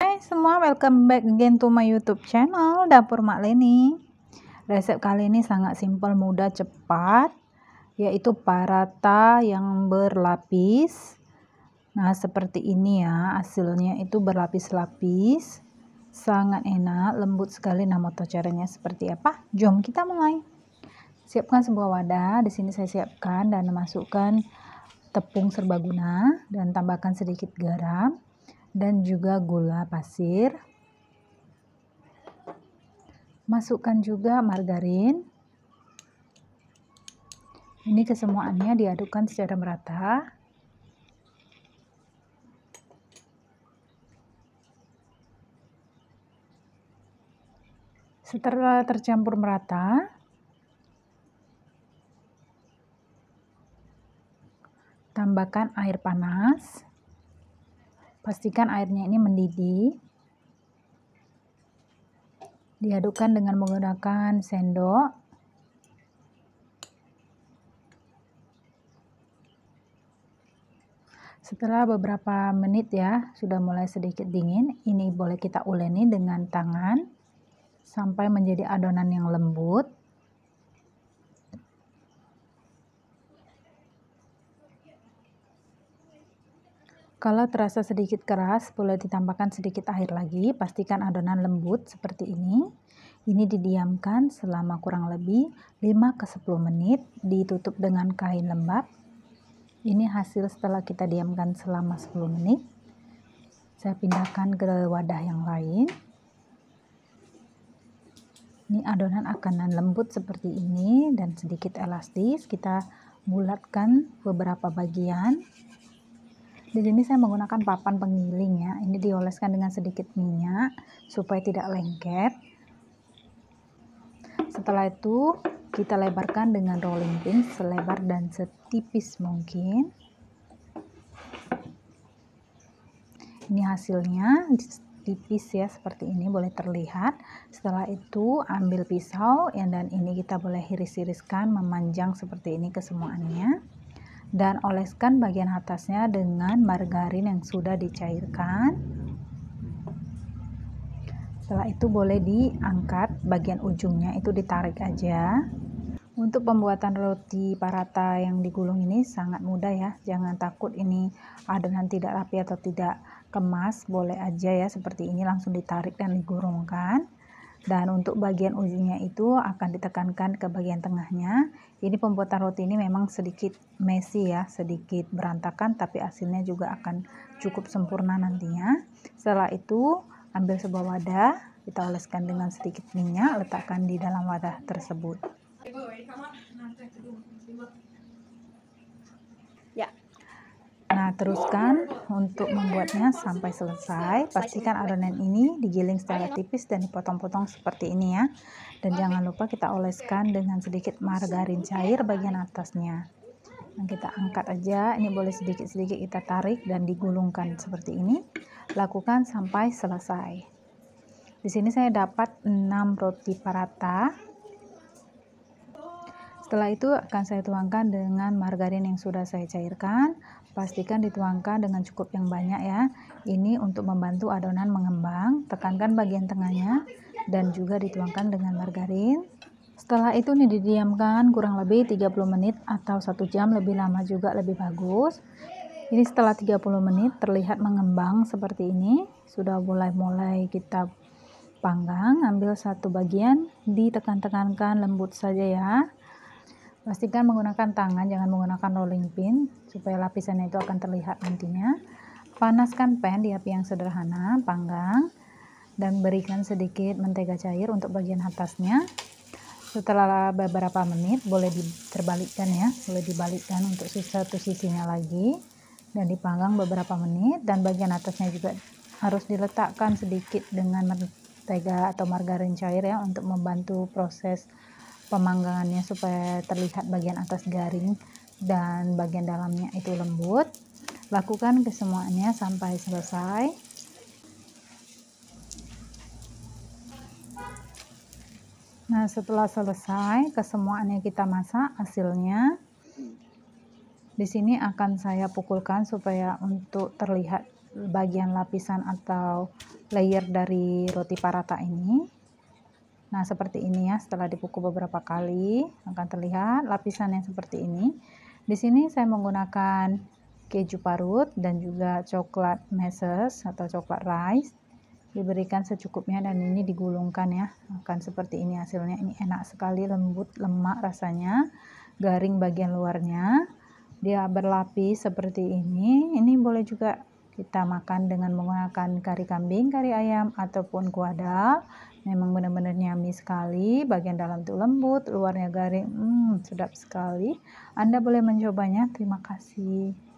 Hai semua, welcome back again to my YouTube channel Dapur Mak Leni. Resep kali ini sangat simpel, mudah, cepat, yaitu paratha yang berlapis. Nah, seperti ini ya, hasilnya itu berlapis-lapis. Sangat enak, lembut sekali. Nah, mau tahu caranya seperti apa? Jom kita mulai. Siapkan sebuah wadah. Di sini saya siapkan dan masukkan tepung serbaguna dan tambahkan sedikit garam dan juga gula pasir. Masukkan juga margarin. Ini kesemuanya diadukkan secara merata. Setelah tercampur merata, tambahkan air panas. Pastikan airnya ini mendidih. Diadukkan dengan menggunakan sendok. Setelah beberapa menit ya, sudah mulai sedikit dingin. Ini boleh kita uleni dengan tangan sampai menjadi adonan yang lembut. Kalau terasa sedikit keras, boleh ditambahkan sedikit air lagi. Pastikan adonan lembut seperti ini. Ini didiamkan selama kurang lebih 5-10 menit, ditutup dengan kain lembab. Ini hasil setelah kita diamkan selama 10 menit. Saya pindahkan ke wadah yang lain. Ini adonan akan lembut seperti ini dan sedikit elastis. Kita bulatkan beberapa bagian. Di sini saya menggunakan papan penggiling ya. Ini dioleskan dengan sedikit minyak supaya tidak lengket. Setelah itu kita lebarkan dengan rolling pin selebar dan setipis mungkin. Ini hasilnya tipis ya, seperti ini boleh terlihat. Setelah itu ambil pisau ya, dan ini kita boleh iris-iriskan memanjang seperti ini kesemuanya. Dan oleskan bagian atasnya dengan margarin yang sudah dicairkan. Setelah itu boleh diangkat, bagian ujungnya itu ditarik aja. Untuk pembuatan roti paratha yang digulung ini sangat mudah ya, jangan takut ini adonan tidak rapi atau tidak kemas, boleh aja ya seperti ini, langsung ditarik dan digulungkan. Dan untuk bagian ujungnya itu akan ditekankan ke bagian tengahnya. Ini pembuatan roti ini memang sedikit messy ya, sedikit berantakan, tapi hasilnya juga akan cukup sempurna nantinya. Setelah itu ambil sebuah wadah, kita oleskan dengan sedikit minyak, letakkan di dalam wadah tersebut. Ya. Nah, teruskan untuk membuatnya sampai selesai. Pastikan adonan ini digiling secara tipis dan dipotong-potong seperti ini ya. Dan jangan lupa kita oleskan dengan sedikit margarin cair bagian atasnya. Nah, kita angkat aja, ini boleh sedikit-sedikit kita tarik dan digulungkan seperti ini. Lakukan sampai selesai. Di sini saya dapat 6 roti paratha. Setelah itu akan saya tuangkan dengan margarin yang sudah saya cairkan. Pastikan dituangkan dengan cukup yang banyak ya. Ini untuk membantu adonan mengembang. Tekankan bagian tengahnya dan juga dituangkan dengan margarin. Setelah itu ini didiamkan kurang lebih 30 menit atau 1 jam, lebih lama juga lebih bagus. Ini setelah 30 menit terlihat mengembang seperti ini. Sudah mulai kita panggang. Ambil satu bagian, ditekan-tekankan lembut saja ya. Pastikan menggunakan tangan, jangan menggunakan rolling pin, supaya lapisannya itu akan terlihat nantinya. Panaskan pan di api yang sederhana, panggang, dan berikan sedikit mentega cair untuk bagian atasnya. Setelah beberapa menit, boleh diterbalikkan ya, boleh dibalikkan untuk satu sisinya lagi, dan dipanggang beberapa menit. Dan bagian atasnya juga harus diletakkan sedikit dengan mentega atau margarin cair ya, untuk membantu proses pemanggangannya supaya terlihat bagian atas garing dan bagian dalamnya itu lembut. Lakukan kesemuanya sampai selesai. Nah, setelah selesai kesemuanya kita masak, hasilnya di sini akan saya pukulkan supaya untuk terlihat bagian lapisan atau layer dari roti paratha ini. Nah, seperti ini ya, setelah dipukul beberapa kali akan terlihat lapisan yang seperti ini. Di sini saya menggunakan keju parut dan juga coklat meses atau coklat rice. Diberikan secukupnya dan ini digulungkan ya. Akan seperti ini hasilnya. Ini enak sekali, lembut, lemak rasanya, garing bagian luarnya. Dia berlapis seperti ini. Ini boleh juga kita makan dengan menggunakan kari kambing, kari ayam, ataupun kuah dal. Memang benar-benar yummy sekali. Bagian dalam itu lembut, luarnya garing. Sedap sekali. Anda boleh mencobanya. Terima kasih.